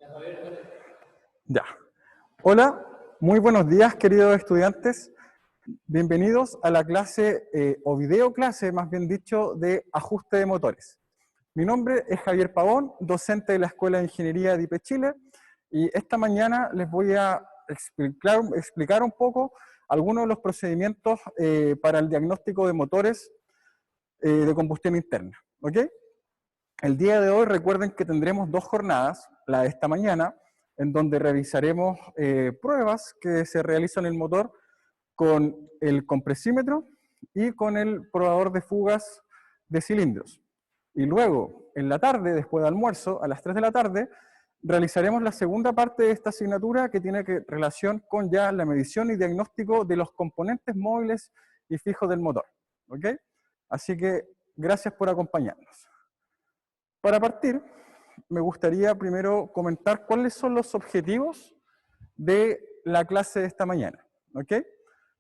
Ya. Hola, muy buenos días, queridos estudiantes. Bienvenidos a la clase, o video clase, más bien dicho, de ajuste de motores. Mi nombre es Javier Pavón, docente de la Escuela de Ingeniería de IPE Chile, y esta mañana les voy a explicar un poco algunos de los procedimientos para el diagnóstico de motores de combustión interna. ¿Ok? El día de hoy recuerden que tendremos dos jornadas, la de esta mañana, en donde revisaremos pruebas que se realizan en el motor con el compresímetro y con el probador de fugas de cilindros. Y luego, en la tarde, después de almuerzo, a las 3 de la tarde, realizaremos la segunda parte de esta asignatura que tiene relación con ya la medición y diagnóstico de los componentes móviles y fijos del motor. ¿Ok? Así que gracias por acompañarnos. Para partir, me gustaría primero comentar cuáles son los objetivos de la clase de esta mañana. ¿Ok?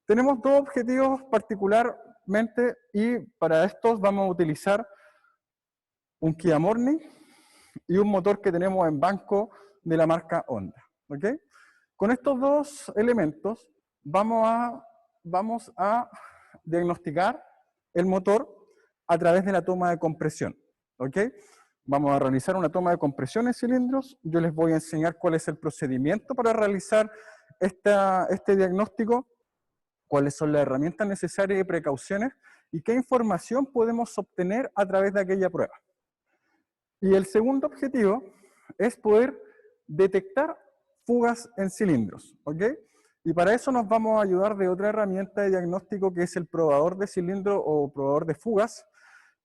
Tenemos dos objetivos particularmente y para estos vamos a utilizar un Kia Morning y un motor que tenemos en banco de la marca Honda. ¿Ok? Con estos dos elementos vamos a diagnosticar el motor a través de la toma de compresión. ¿Ok? Vamos a realizar una toma de compresión en cilindros. Yo les voy a enseñar cuál es el procedimiento para realizar este diagnóstico, cuáles son las herramientas necesarias y precauciones y qué información podemos obtener a través de aquella prueba. Y el segundo objetivo es poder detectar fugas en cilindros. ¿Ok? Y para eso nos vamos a ayudar de otra herramienta de diagnóstico que es el probador de cilindro o probador de fugas,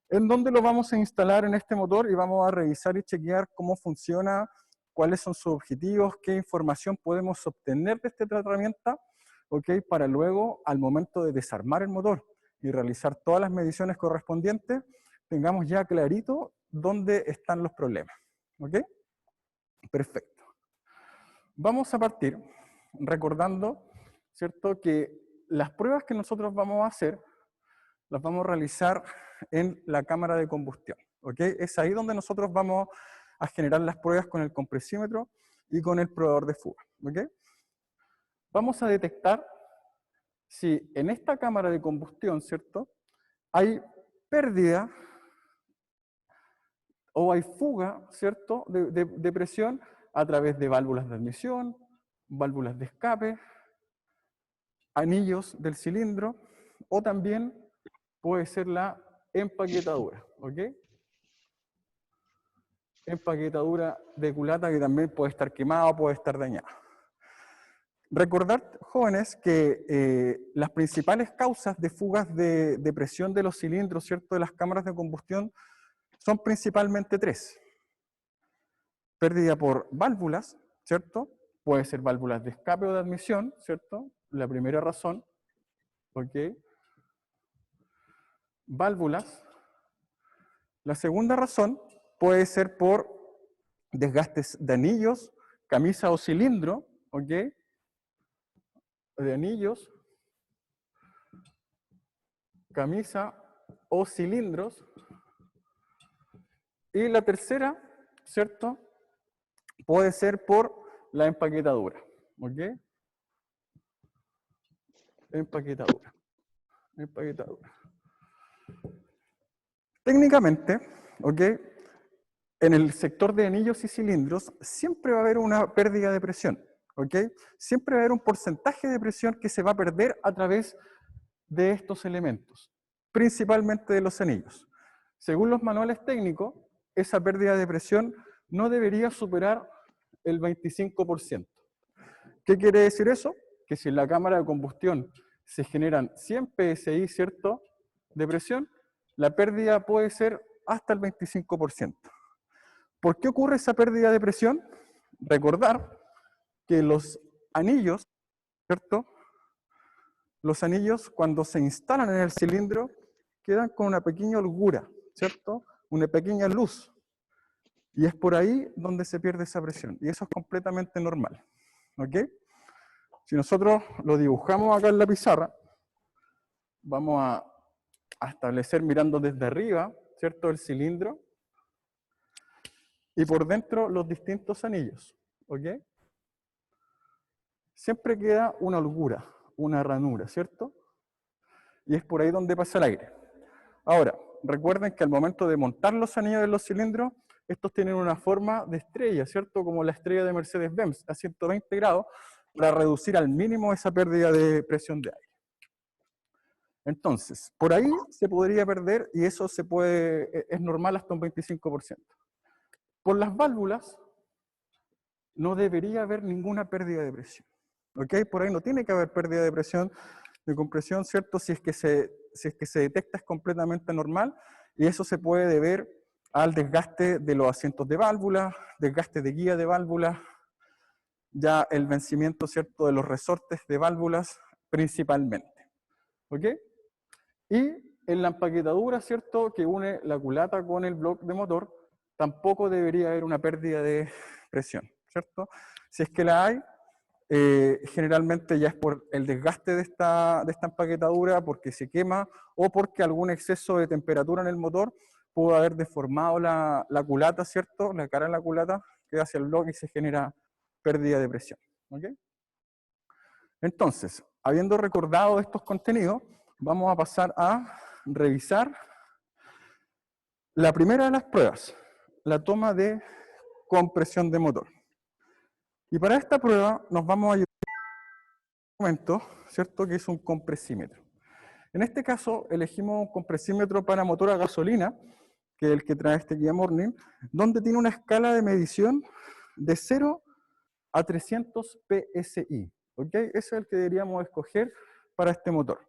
en donde lo vamos a instalar en este motor y vamos a revisar y chequear cómo funciona, cuáles son sus objetivos, qué información podemos obtener de esta herramienta, ¿okay? Para luego, al momento de desarmar el motor y realizar todas las mediciones correspondientes, tengamos ya clarito dónde están los problemas. ¿Ok? Perfecto. Vamos a partir recordando, ¿cierto?, que las pruebas que nosotros vamos a hacer las vamos a realizar en la cámara de combustión. ¿Ok? Es ahí donde nosotros vamos a generar las pruebas con el compresímetro y con el probador de fuga. ¿Ok? Vamos a detectar si en esta cámara de combustión, ¿cierto?, hay pérdida o hay fuga, ¿cierto?, de presión a través de válvulas de admisión, válvulas de escape, anillos del cilindro, o también puede ser la empaquetadura, ¿ok? Empaquetadura de culata que también puede estar quemada o puede estar dañada. Recordar, jóvenes, que las principales causas de fugas de presión de los cilindros, ¿cierto?, de las cámaras de combustión, son principalmente tres. Pérdida por válvulas, ¿cierto? Puede ser válvulas de escape o de admisión, ¿cierto? La primera razón, ¿ok? Válvulas. La segunda razón puede ser por desgastes de anillos, camisa o cilindro, ¿ok? De anillos, camisa o cilindros. Y la tercera, ¿cierto?, puede ser por la empaquetadura. ¿Ok? Empaquetadura. Empaquetadura. Técnicamente, ¿ok?, en el sector de anillos y cilindros siempre va a haber una pérdida de presión. ¿Ok? Siempre va a haber un porcentaje de presión que se va a perder a través de estos elementos, principalmente de los anillos. Según los manuales técnicos, esa pérdida de presión no debería superar el 25%. ¿Qué quiere decir eso? Que si en la cámara de combustión se generan 100 psi, ¿cierto?, de presión, la pérdida puede ser hasta el 25%. ¿Por qué ocurre esa pérdida de presión? Recordar que los anillos, ¿cierto?, los anillos cuando se instalan en el cilindro quedan con una pequeña holgura, ¿cierto?, una pequeña luz. Y es por ahí donde se pierde esa presión. Y eso es completamente normal. ¿Ok? Si nosotros lo dibujamos acá en la pizarra, vamos a establecer mirando desde arriba, ¿cierto?, el cilindro, y por dentro los distintos anillos. ¿ok? Siempre queda una holgura, una ranura, ¿cierto? Y es por ahí donde pasa el aire. Ahora, recuerden que al momento de montar los anillos de los cilindros, estos tienen una forma de estrella, ¿cierto? Como la estrella de Mercedes-Benz, a 120 grados, para reducir al mínimo esa pérdida de presión de aire. Entonces, por ahí se podría perder, y eso es normal hasta un 25%. Por las válvulas, no debería haber ninguna pérdida de presión. ¿Ok? Por ahí no tiene que haber pérdida de presión, de compresión, ¿cierto? Si es que se detecta es completamente normal, y eso se puede deber al desgaste de los asientos de válvulas, desgaste de guía de válvulas, ya el vencimiento, ¿cierto?, de los resortes de válvulas principalmente. ¿Ok? Y en la empaquetadura, ¿cierto?, que une la culata con el bloque de motor, tampoco debería haber una pérdida de presión, ¿cierto? Si es que la hay, generalmente ya es por el desgaste de esta empaquetadura, porque se quema o porque algún exceso de temperatura en el motor pudo haber deformado la culata, ¿cierto? La cara de la culata queda hacia el bloque y se genera pérdida de presión. ¿Ok? Entonces, habiendo recordado estos contenidos, vamos a pasar a revisar la primera de las pruebas, la toma de compresión de motor. Y para esta prueba nos vamos a ayudar un momento, ¿cierto?, que es un compresímetro. En este caso, elegimos un compresímetro para motor a gasolina, que es el que trae este Kia Morning, donde tiene una escala de medición de 0 a 300 PSI. ¿Ok? Ese es el que deberíamos escoger para este motor.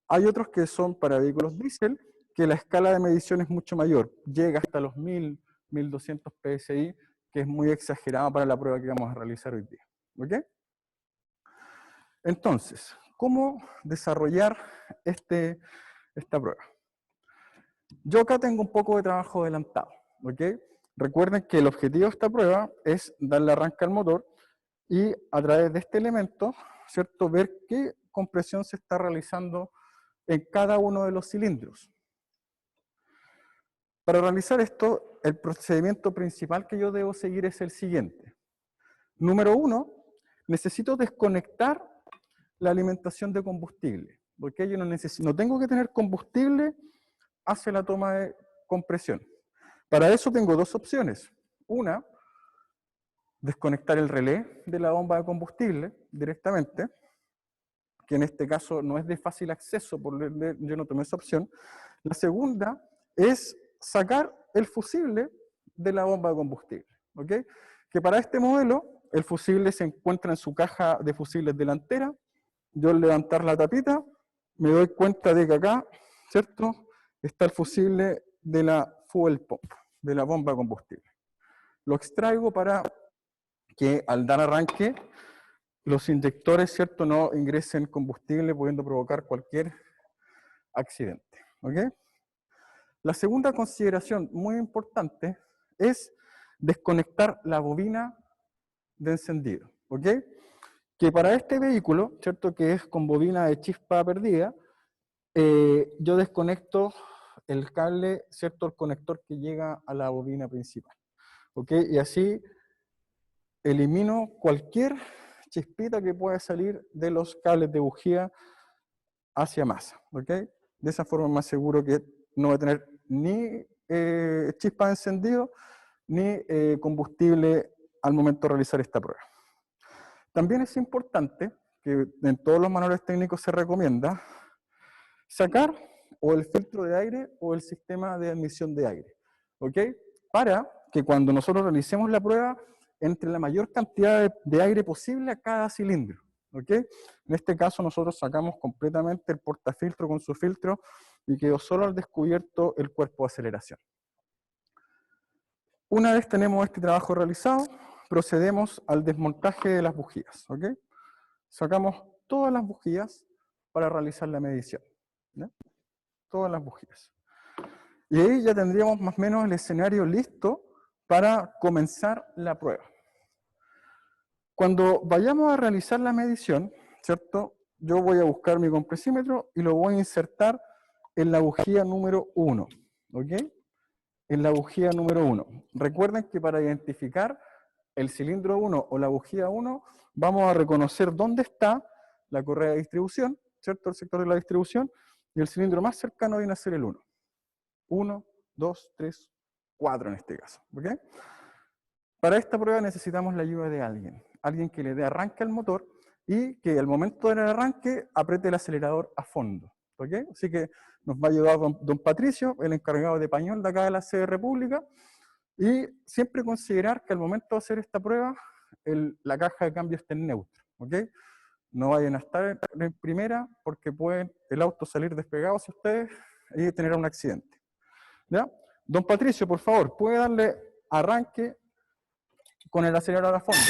Hay otros que son para vehículos diésel, que la escala de medición es mucho mayor, llega hasta los 1000, 1200 PSI, que es muy exagerado para la prueba que vamos a realizar hoy día. ¿Ok? Entonces, ¿cómo desarrollar esta prueba? Yo acá tengo un poco de trabajo adelantado, ¿ok? Recuerden que el objetivo de esta prueba es darle arranque al motor y a través de este elemento, ¿cierto?, ver qué compresión se está realizando en cada uno de los cilindros. Para realizar esto, el procedimiento principal que yo debo seguir es el siguiente. Número 1, necesito desconectar la alimentación de combustible, porque yo no tengo que tener combustible hacia la toma de compresión. Para eso tengo dos opciones. Una, desconectar el relé de la bomba de combustible directamente, que en este caso no es de fácil acceso, yo no tomé esa opción. La segunda es sacar el fusible de la bomba de combustible, ¿ok? Que para este modelo, el fusible se encuentra en su caja de fusibles delantera. Yo al levantar la tapita, me doy cuenta de que acá, ¿cierto?, está el fusible de la fuel pump, de la bomba de combustible. Lo extraigo para que al dar arranque, los inyectores, ¿cierto?, no ingresen combustible, pudiendo provocar cualquier accidente. ¿Ok? La segunda consideración muy importante es desconectar la bobina de encendido. ¿Ok? Que para este vehículo, ¿cierto?, que es con bobina de chispa perdida, yo desconecto el cable, ¿cierto?, el conector que llega a la bobina principal. ¿Ok? Y así elimino cualquier chispita que pueda salir de los cables de bujía hacia masa. ¿Ok? De esa forma más seguro que no va a tener ni chispa de encendido ni combustible al momento de realizar esta prueba. También es importante que en todos los manuales técnicos se recomienda sacar o el filtro de aire o el sistema de admisión de aire, ¿ok? Para que cuando nosotros realicemos la prueba entre la mayor cantidad de aire posible a cada cilindro, ¿ok? En este caso nosotros sacamos completamente el portafiltro con su filtro y quedó solo al descubierto el cuerpo de aceleración. Una vez tenemos este trabajo realizado, procedemos al desmontaje de las bujías, ¿ok? Sacamos todas las bujías para realizar la medición, ¿no? Todas las bujías. Y ahí ya tendríamos más o menos el escenario listo para comenzar la prueba. Cuando vayamos a realizar la medición, ¿cierto?, yo voy a buscar mi compresímetro y lo voy a insertar en la bujía número 1, ¿ok? En la bujía número 1. Recuerden que para identificar el cilindro 1 o la bujía 1, vamos a reconocer dónde está la correa de distribución, ¿cierto? El sector de la distribución, y el cilindro más cercano viene a ser el 1. 1, 2, 3, 4 en este caso, ¿ok? Para esta prueba necesitamos la ayuda de alguien que le dé arranque al motor y que al momento del arranque apriete el acelerador a fondo, ¿ok? Así que nos va a ayudar don Patricio, el encargado de pañol de acá de la sede República, y siempre considerar que al momento de hacer esta prueba, la caja de cambio esté en neutro, ¿ok? No vayan a estar en primera porque puede el auto salir despegado si ustedes y tener un accidente. ¿Ya? Don Patricio, por favor, ¿puede darle arranque con el acelerador a fondo?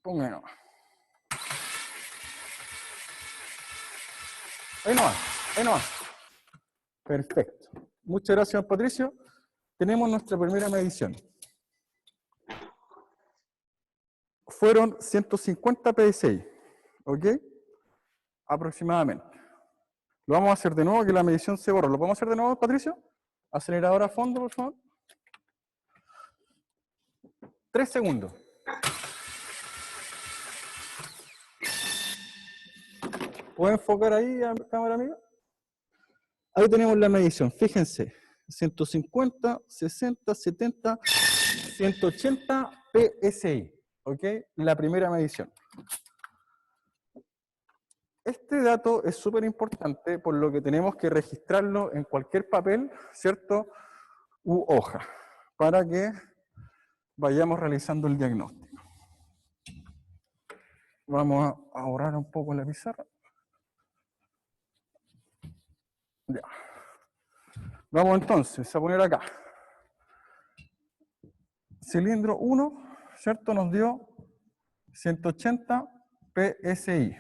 Póngalo. Ahí no va, ahí no va. Perfecto. Muchas gracias, don Patricio. Tenemos nuestra primera medición. Fueron 150 PSI, ¿ok? Aproximadamente. Lo vamos a hacer de nuevo, que la medición se borra. ¿Lo podemos hacer de nuevo, Patricio? Acelerador a fondo, por favor. 3 segundos. ¿Puede enfocar ahí, a cámara amiga? Ahí tenemos la medición, fíjense. 150, 60, 70, 180 PSI, ¿ok? La primera medición. Este dato es súper importante, por lo que tenemos que registrarlo en cualquier papel, ¿cierto? U hoja, para que vayamos realizando el diagnóstico. Vamos a borrar un poco la pizarra. Ya. Vamos entonces a poner acá. Cilindro 1, ¿cierto? Nos dio 180 PSI.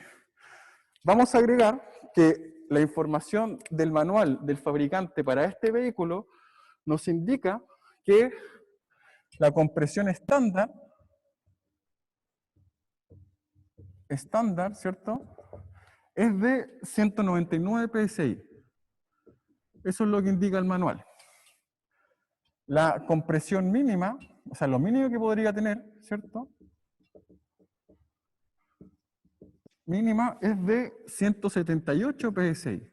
Vamos a agregar que la información del manual del fabricante para este vehículo nos indica que la compresión estándar, ¿cierto? Es de 199 PSI. Eso es lo que indica el manual. La compresión mínima, o sea, lo mínimo que podría tener, ¿cierto? Mínima es de 178 PSI.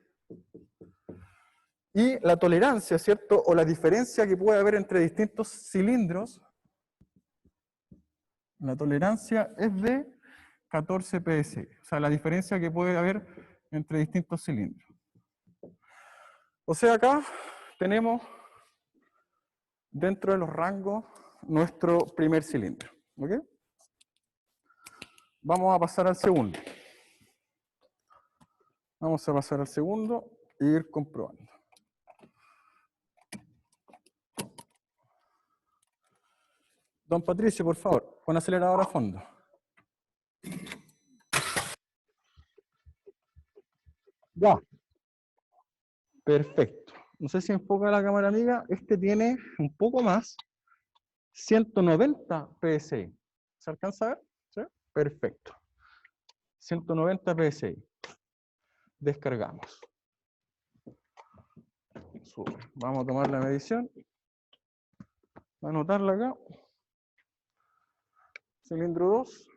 Y la tolerancia, ¿cierto? O la diferencia que puede haber entre distintos cilindros, la tolerancia es de 14 PSI. O sea, la diferencia que puede haber entre distintos cilindros. O sea, acá tenemos dentro de los rangos nuestro primer cilindro. ¿Ok? Vamos a pasar al segundo. Vamos a pasar al segundo e ir comprobando. Don Patricio, por favor, con acelerador a fondo. Ya. Perfecto. No sé si enfoca la cámara amiga. Este tiene un poco más. 190 PSI. ¿Se alcanza a ver? ¿Sí? Perfecto. 190 PSI. Descargamos. Super. Vamos a tomar la medición. Voy a anotarla acá. Cilindro 2.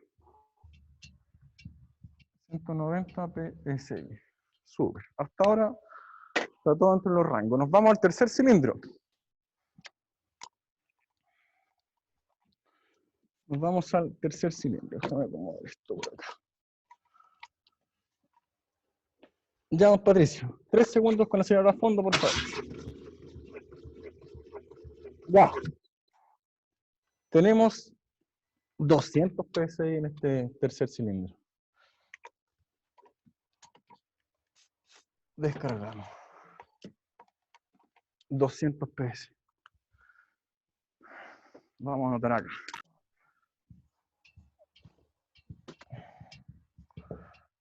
190 PSI. Súper. Hasta ahora está todo entre los rangos. Nos vamos al tercer cilindro. Nos vamos al tercer cilindro. Déjame acomodar esto por acá. Ya, don Patricio. 3 segundos con la señora a fondo, por favor. Ya. Tenemos 200 PSI en este tercer cilindro. Descargamos. 200 PSI. Vamos a anotar acá.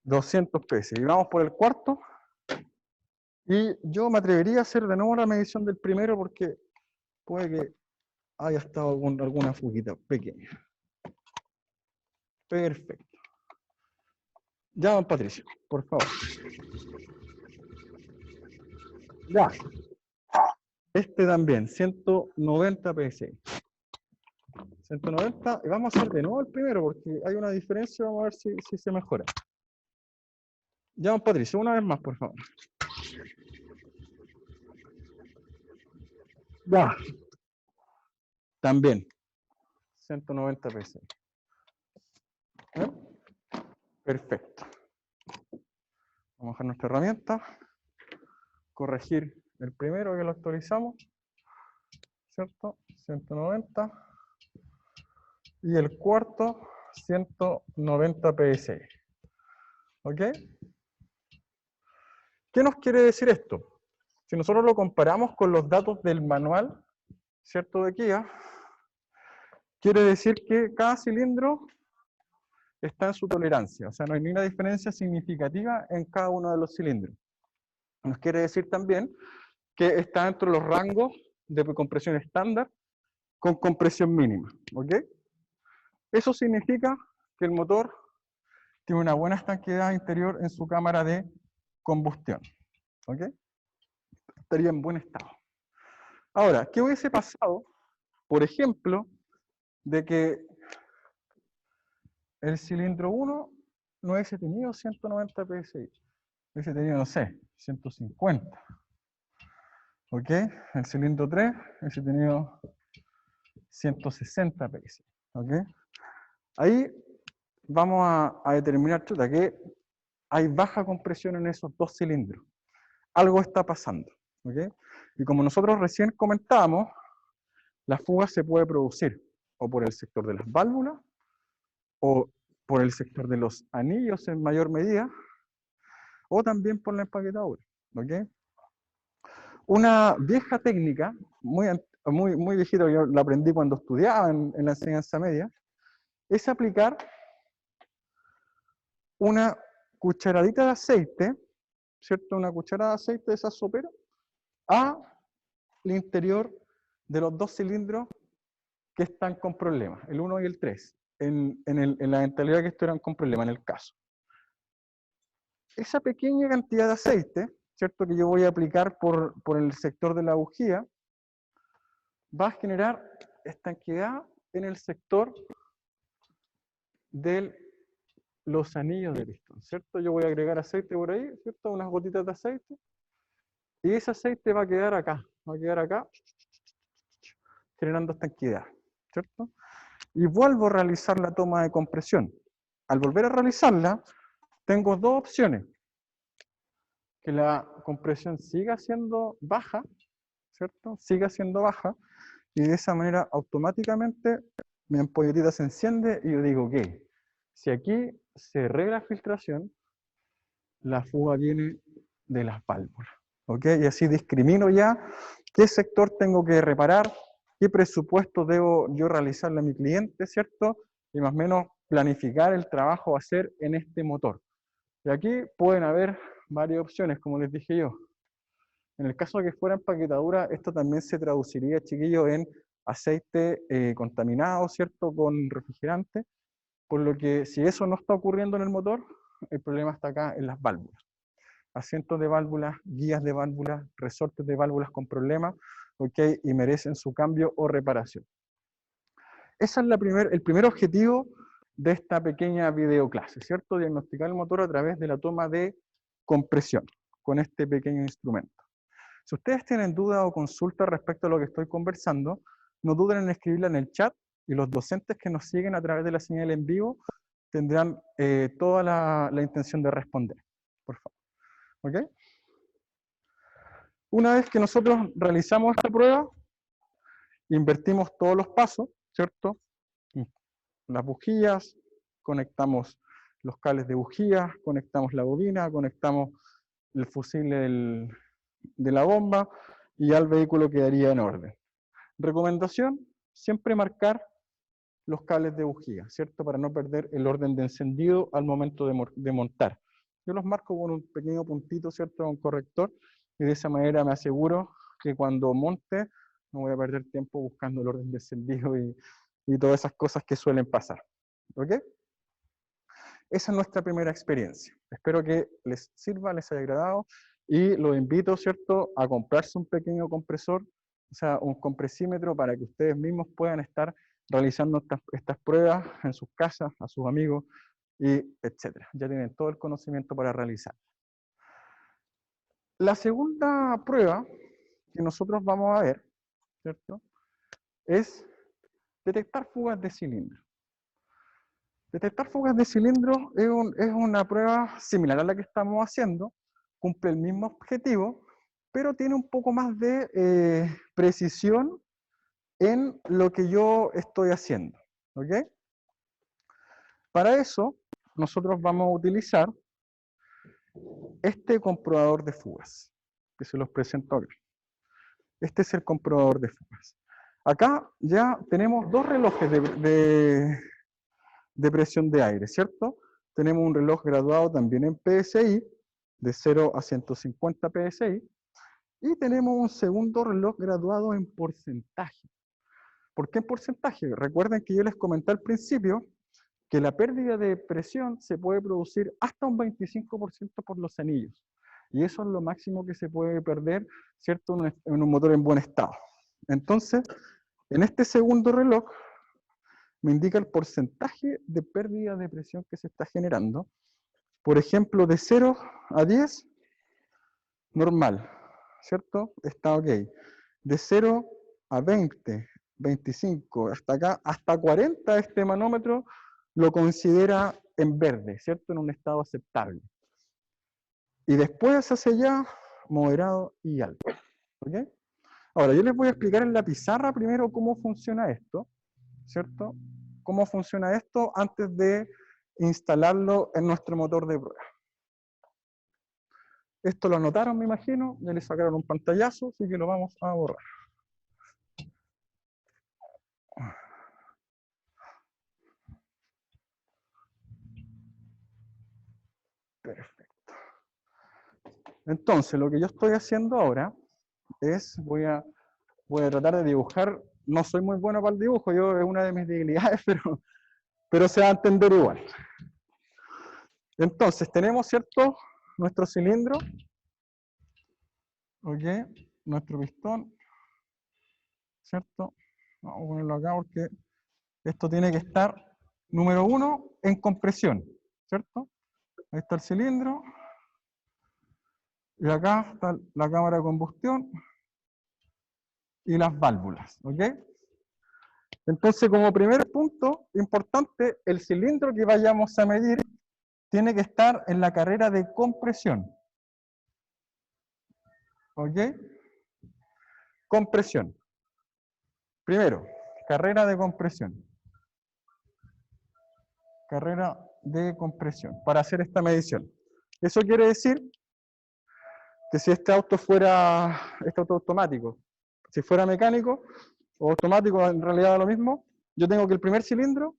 200 PSI. Y vamos por el cuarto. Y yo me atrevería a hacer de nuevo la medición del primero porque puede que haya estado con alguna fuguita pequeña. Perfecto. Ya, don Patricio, por favor. Ya. Este también, 190 PSI. 190, y vamos a hacer de nuevo el primero, porque hay una diferencia, vamos a ver si se mejora. Ya, don Patricio, una vez más, por favor. Ya. También, 190 PSI. ¿Eh? Perfecto. Vamos a bajar nuestra herramienta, corregir el primero que lo actualizamos, ¿cierto? 190. Y el cuarto, 190 PSI. ¿Ok? ¿Qué nos quiere decir esto? Si nosotros lo comparamos con los datos del manual, ¿cierto? De Kia, quiere decir que cada cilindro está en su tolerancia, o sea, no hay ninguna diferencia significativa en cada uno de los cilindros. Nos quiere decir también que está dentro de los rangos de compresión estándar con compresión mínima, ¿ok? Eso significa que el motor tiene una buena estanqueidad interior en su cámara de combustión, ¿ok? Estaría en buen estado. Ahora, ¿qué hubiese pasado, por ejemplo, de que el cilindro 1 no hubiese tenido 190 PSI? Hubiese tenido, no sé, 150. ¿Ok? El cilindro 3 hubiese tenido 160 PSI. ¿Ok? Ahí vamos a determinar, chuta, que hay baja compresión en esos dos cilindros. Algo está pasando. ¿Ok? Y como nosotros recién comentábamos, la fuga se puede producir o por el sector de las válvulas, o por el sector de los anillos en mayor medida, o también por la empaquetadura. ¿Ok? Una vieja técnica, muy viejita, yo la aprendí cuando estudiaba en la enseñanza media, es aplicar una cucharadita de aceite, ¿cierto? Una cucharada de aceite de esa sopera, al interior de los dos cilindros que están con problemas, el 1 y el 3, en la eventualidad que estuvieran con problemas en el caso. Esa pequeña cantidad de aceite, ¿cierto? Que yo voy a aplicar por el sector de la bujía, va a generar estanqueidad en el sector de los anillos de pistón, ¿cierto? Yo voy a agregar aceite por ahí, ¿cierto? Unas gotitas de aceite, y ese aceite va a quedar acá, generando estanqueidad, ¿cierto? Y vuelvo a realizar la toma de compresión. Al volver a realizarla, tengo dos opciones. Que la compresión siga siendo baja, ¿cierto? Siga siendo baja, y de esa manera automáticamente mi ampolleta se enciende y yo digo, ok, si aquí cerré la filtración, la fuga viene de las válvulas, ¿ok? Y así discrimino ya qué sector tengo que reparar, qué presupuesto debo yo realizarle a mi cliente, ¿cierto? Y más o menos planificar el trabajo a hacer en este motor. Y aquí pueden haber varias opciones, como les dije yo. En el caso de que fuera empaquetadura, esto también se traduciría, chiquillos, en aceite contaminado, ¿cierto? Con refrigerante. Por lo que si eso no está ocurriendo en el motor, el problema está acá en las válvulas. Asientos de válvulas, guías de válvulas, resortes de válvulas con problemas, ¿ok? Y merecen su cambio o reparación. Ese es el primer objetivo de esta pequeña videoclase, ¿cierto? Diagnosticar el motor a través de la toma de compresión con este pequeño instrumento. Si ustedes tienen dudas o consultas respecto a lo que estoy conversando, no duden en escribirla en el chat, y los docentes que nos siguen a través de la señal en vivo tendrán toda la intención de responder, por favor. ¿Ok? Una vez que nosotros realizamos esta prueba, invertimos todos los pasos, ¿cierto? Las bujías, conectamos los cables de bujías, conectamos la bobina, conectamos el fusible de la bomba, y ya el vehículo quedaría en orden. Recomendación, siempre marcar los cables de bujía, ¿cierto? Para no perder el orden de encendido al momento de montar. Yo los marco con un pequeño puntito, ¿cierto? Con corrector, y de esa manera me aseguro que cuando monte no voy a perder tiempo buscando el orden de encendido y todas esas cosas que suelen pasar. ¿Ok? Esa es nuestra primera experiencia. Espero que les sirva, les haya agradado, y los invito, ¿cierto?, a comprarse un pequeño compresor o sea, un compresímetro para que ustedes mismos puedan estar realizando estas pruebas en sus casas, a sus amigos, y etcétera. Ya tienen todo el conocimiento para realizar. La segunda prueba que nosotros vamos a ver, ¿cierto?, es detectar fugas de cilindro. Detectar fugas de cilindro es una prueba similar a la que estamos haciendo, cumple el mismo objetivo, pero tiene un poco más de precisión en lo que yo estoy haciendo. ¿Ok? Para eso, nosotros vamos a utilizar este comprobador de fugas, que se los presento acá. Este es el comprobador de fugas. Acá ya tenemos dos relojes de presión de aire, ¿cierto? Tenemos un reloj graduado también en PSI, de 0 a 150 PSI, y tenemos un segundo reloj graduado en porcentaje. ¿Por qué en porcentaje? Recuerden que yo les comenté al principio que la pérdida de presión se puede producir hasta un 25% por los anillos. Y eso es lo máximo que se puede perder, ¿cierto?, en un motor en buen estado. Entonces, en este segundo reloj, me indica el porcentaje de pérdida de presión que se está generando. Por ejemplo, de 0 a 10, normal, ¿cierto? Está ok. De 0 a 20, 25, hasta acá, hasta 40, este manómetro lo considera en verde, ¿cierto? En un estado aceptable. Y después hacia allá, moderado y alto. ¿Ok? Ahora, yo les voy a explicar en la pizarra primero cómo funciona esto, ¿cierto? Cómo funciona esto antes de instalarlo en nuestro motor de prueba. Esto lo anotaron, me imagino, ya le sacaron un pantallazo, así que lo vamos a borrar. Perfecto. Entonces, lo que yo estoy haciendo ahora es, voy a tratar de dibujar, no soy muy bueno para el dibujo, es una de mis debilidades, pero se va a entender igual. Entonces, tenemos, ¿cierto?, nuestro cilindro, ¿ok?, nuestro pistón, ¿cierto? Vamos a ponerlo acá porque esto tiene que estar, número 1, en compresión, ¿cierto? Ahí está el cilindro, y acá está la cámara de combustión y las válvulas, ¿ok? Entonces, como primer punto importante, el cilindro que vayamos a medir tiene que estar en la carrera de compresión. ¿Ok? Compresión. Primero, carrera de compresión. Carrera de compresión, para hacer esta medición. Eso quiere decir que si este auto automático, si fuera mecánico o automático, en realidad es lo mismo, yo tengo que el primer cilindro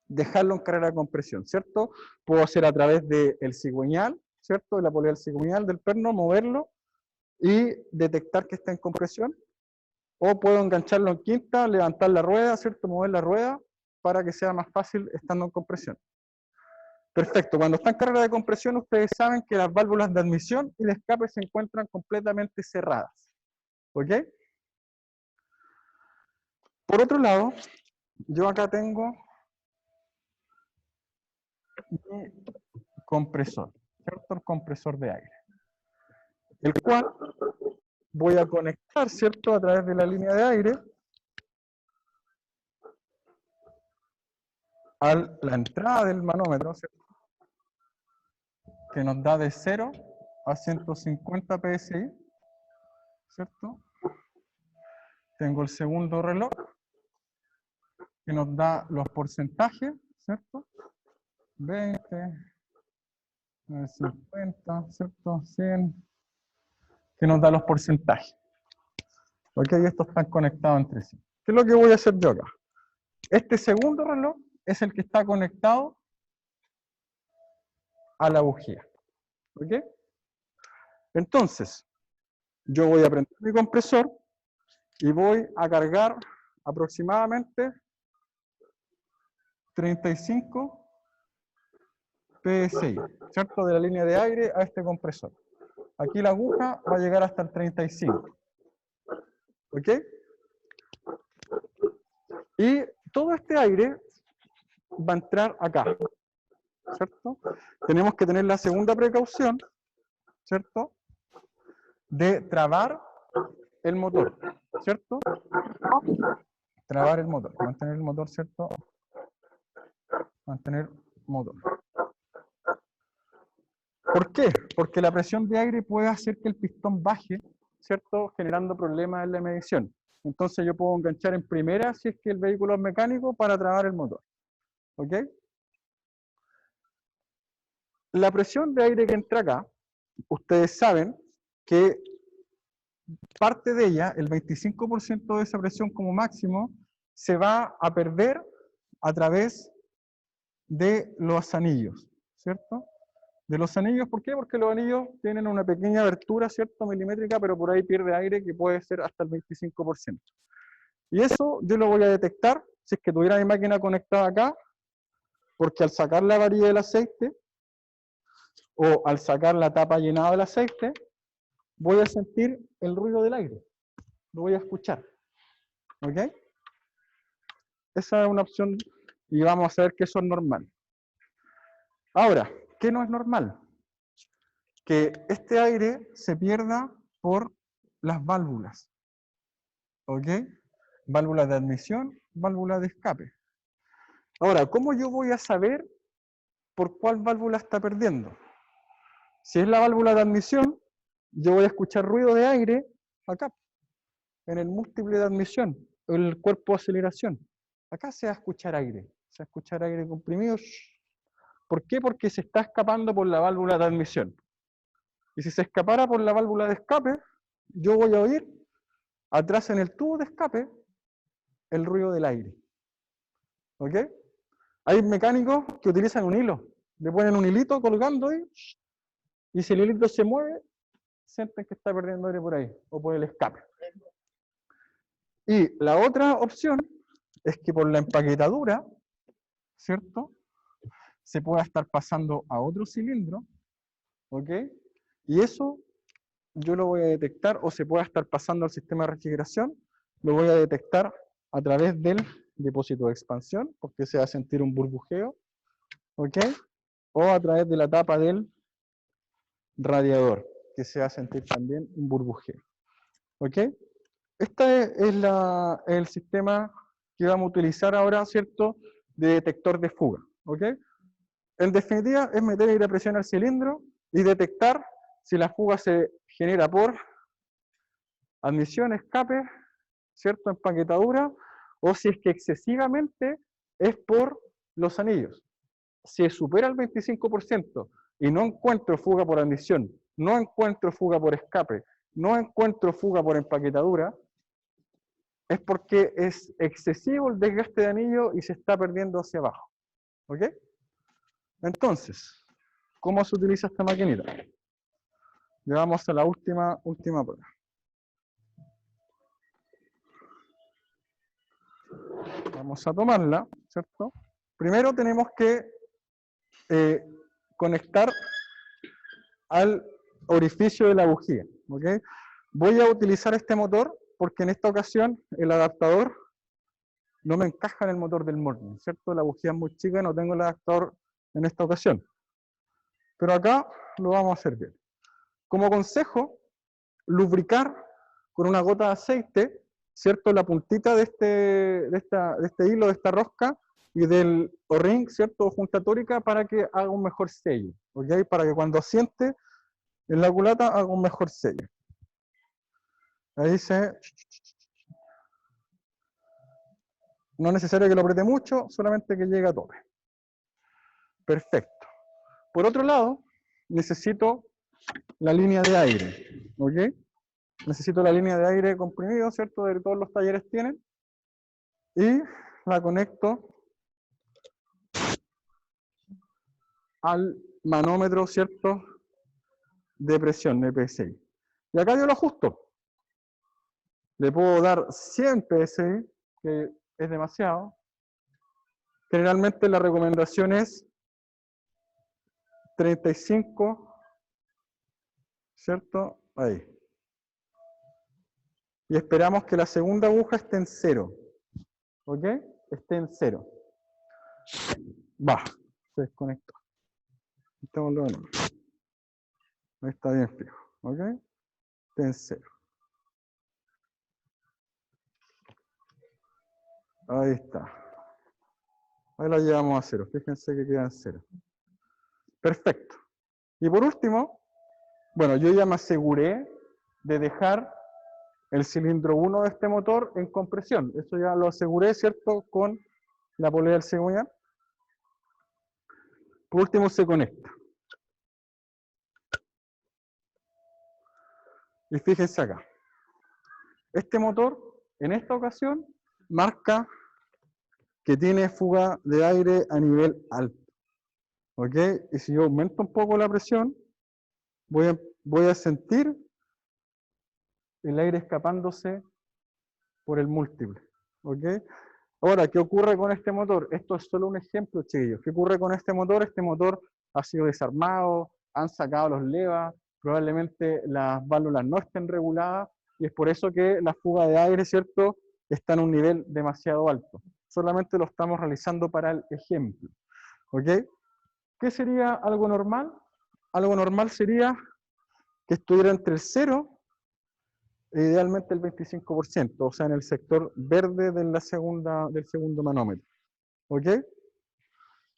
dejarlo en carrera de compresión, ¿cierto? Puedo hacer a través del cigüeñal, ¿cierto? De la polea del cigüeñal del perno, moverlo y detectar que está en compresión. O puedo engancharlo en quinta, levantar la rueda, ¿cierto? Mover la rueda para que sea más fácil estando en compresión. Perfecto, cuando está en carrera de compresión, ustedes saben que las válvulas de admisión y de escape se encuentran completamente cerradas. ¿Ok? Por otro lado, yo acá tengo mi compresor, ¿cierto? El compresor de aire, el cual voy a conectar, ¿cierto?, a través de la línea de aire a la entrada del manómetro, ¿cierto?, que nos da de 0 a 150 PSI, ¿cierto? Tengo el segundo reloj, que nos da los porcentajes, ¿cierto? 20, 50, ¿cierto? 100, que nos da los porcentajes. Ok, estos están conectados entre sí. ¿Qué es lo que voy a hacer yo acá? Este segundo reloj es el que está conectado a la bujía. ¿Ok? Entonces, yo voy a prender mi compresor y voy a cargar aproximadamente 35 PSI, ¿cierto? De la línea de aire a este compresor. Aquí la aguja va a llegar hasta el 35. ¿Ok? Y todo este aire va a entrar acá, ¿cierto? Tenemos que tener la segunda precaución, ¿cierto? De trabar el motor, ¿cierto? Trabar el motor, mantener el motor, ¿cierto? Mantener motor. ¿Por qué? Porque la presión de aire puede hacer que el pistón baje, ¿cierto? Generando problemas en la medición. Entonces yo puedo enganchar en primera si es que el vehículo es mecánico para trabar el motor. ¿Ok? La presión de aire que entra acá, ustedes saben que parte de ella, el 25% de esa presión como máximo, se va a perder a través de los anillos, ¿cierto? De los anillos, ¿por qué? Porque los anillos tienen una pequeña abertura, ¿cierto? Milimétrica, pero por ahí pierde aire que puede ser hasta el 25%. Y eso yo lo voy a detectar si es que tuviera mi máquina conectada acá, porque al sacar la varilla del aceite, o al sacar la tapa llenada del aceite, voy a sentir el ruido del aire. Lo voy a escuchar. ¿Ok? Esa es una opción y vamos a ver que eso es normal. Ahora, ¿qué no es normal? Que este aire se pierda por las válvulas. ¿Ok? Válvulas de admisión, válvulas de escape. Ahora, ¿cómo yo voy a saber por cuál válvula está perdiendo? Si es la válvula de admisión, yo voy a escuchar ruido de aire acá, en el múltiple de admisión, en el cuerpo de aceleración. Acá se va a escuchar aire, se va a escuchar aire comprimido. ¿Por qué? Porque se está escapando por la válvula de admisión. Y si se escapara por la válvula de escape, yo voy a oír atrás en el tubo de escape el ruido del aire. ¿Ok? Hay mecánicos que utilizan un hilo. Le ponen un hilito colgando ahí, y si el hilito se mueve, sienten que está perdiendo aire por ahí, o por el escape. Y la otra opción es que por la empaquetadura, ¿cierto? Se pueda estar pasando a otro cilindro, ¿ok? Y eso yo lo voy a detectar, o se pueda estar pasando al sistema de refrigeración, lo voy a detectar a través del depósito de expansión, porque se va a sentir un burbujeo, ¿ok? O a través de la tapa del radiador, que se va a sentir también un burbujeo, ¿ok? Este es el sistema que vamos a utilizar ahora, ¿cierto? De detector de fuga, ¿ok? En definitiva, es meter aire a presión al cilindro y detectar si la fuga se genera por admisión, escape, ¿cierto? Empaquetadura, o si es que excesivamente es por los anillos. Si supera el 25% y no encuentro fuga por admisión, no encuentro fuga por escape, no encuentro fuga por empaquetadura, es porque es excesivo el desgaste de anillo y se está perdiendo hacia abajo. ¿Ok? Entonces, ¿cómo se utiliza esta maquinita? Llevamos a la última prueba. Vamos a tomarla, ¿cierto? Primero tenemos que conectar al orificio de la bujía. ¿Ok? Voy a utilizar este motor porque en esta ocasión el adaptador no me encaja en el motor del Morning, ¿cierto? La bujía es muy chica y no tengo el adaptador en esta ocasión. Pero acá lo vamos a hacer bien. Como consejo, lubricar con una gota de aceite, ¿cierto? La puntita de este hilo, de esta rosca, y del O-ring, ¿cierto? O junta tórica, para que haga un mejor sello, ¿ok? Para que cuando asiente en la culata haga un mejor sello. Ahí no es necesario que lo apriete mucho, solamente que llegue a tope. Perfecto. Por otro lado, necesito la línea de aire, ¿ok? Necesito la línea de aire comprimido, ¿cierto? De todos los talleres tienen. Y la conecto al manómetro, ¿cierto? De presión, de PSI. Y acá yo lo ajusto. Le puedo dar 100 PSI, que es demasiado. Generalmente la recomendación es 35, ¿cierto? Ahí. y esperamos que la segunda aguja esté en 0. ¿Ok? Esté en 0. Va, se desconectó. Estémoslo de nuevo. Ahí está bien fijo. ¿Ok? Esté en 0. Ahí está. Ahí la llevamos a 0. Fíjense que queda en 0. Perfecto. Y por último, bueno, yo ya me aseguré de dejar el cilindro 1 de este motor en compresión. Eso ya lo aseguré, ¿cierto? Con la polea del cigüeñal. Por último se conecta. Y fíjense acá. Este motor, en esta ocasión, marca que tiene fuga de aire a nivel alto. ¿Ok? Y si yo aumento un poco la presión, voy a sentir el aire escapándose por el múltiple. ¿Ok? Ahora, ¿qué ocurre con este motor? Esto es solo un ejemplo, chiquillos. ¿Qué ocurre con este motor? Este motor ha sido desarmado, han sacado los levas, probablemente las válvulas no estén reguladas, y es por eso que la fuga de aire, ¿cierto?, está en un nivel demasiado alto. Solamente lo estamos realizando para el ejemplo. ¿Ok? ¿Qué sería algo normal? Algo normal sería que estuviera entre el 0 e idealmente el 25%, o sea, en el sector verde de del segundo manómetro. ¿Ok?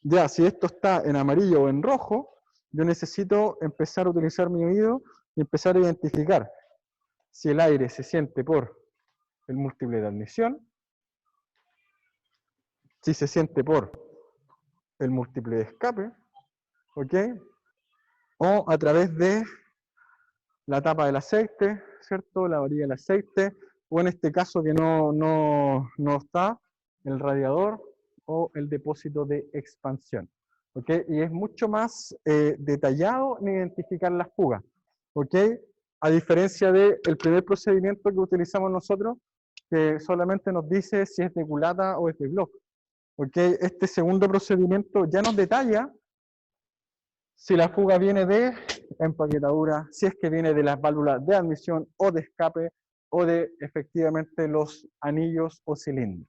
Ya, si esto está en amarillo o en rojo, yo necesito empezar a utilizar mi oído y empezar a identificar si el aire se siente por el múltiple de admisión, si se siente por el múltiple de escape, ¿ok? O a través de la tapa del aceite, ¿cierto? La varilla del aceite, o en este caso que no está, el radiador o el depósito de expansión. ¿Ok? Y es mucho más detallado en identificar las fugas. ¿Ok? A diferencia del primer procedimiento que utilizamos nosotros, que solamente nos dice si es de culata o es de block. ¿Ok? Este segundo procedimiento ya nos detalla si la fuga viene de empaquetadura, si es que viene de las válvulas de admisión o de escape, o de efectivamente los anillos o cilindros.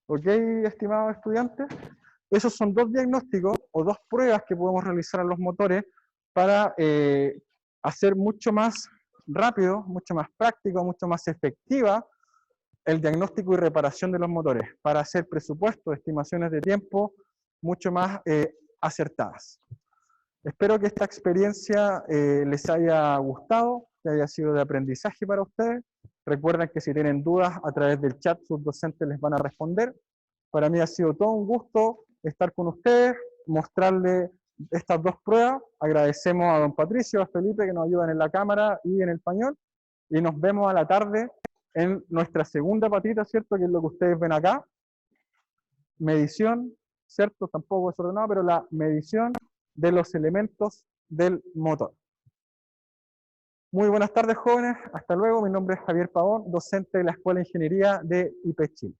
¿Ok, estimados estudiantes? Esos son dos diagnósticos o dos pruebas que podemos realizar en los motores para hacer mucho más rápido, mucho más práctico, mucho más efectiva el diagnóstico y reparación de los motores, para hacer presupuestos, estimaciones de tiempo mucho más acertadas. Espero que esta experiencia les haya gustado, que haya sido de aprendizaje para ustedes. Recuerden que si tienen dudas a través del chat, sus docentes les van a responder. Para mí ha sido todo un gusto estar con ustedes, mostrarles estas dos pruebas. Agradecemos a don Patricio, a Felipe, que nos ayudan en la cámara y en el pañol. Y nos vemos a la tarde en nuestra segunda patita, ¿cierto? Que es lo que ustedes ven acá. Medición, ¿cierto? Tampoco es ordenado, pero la medición de los elementos del motor. Muy buenas tardes, jóvenes. Hasta luego. Mi nombre es Javier Pavón, docente de la Escuela de Ingeniería de IPE Chile.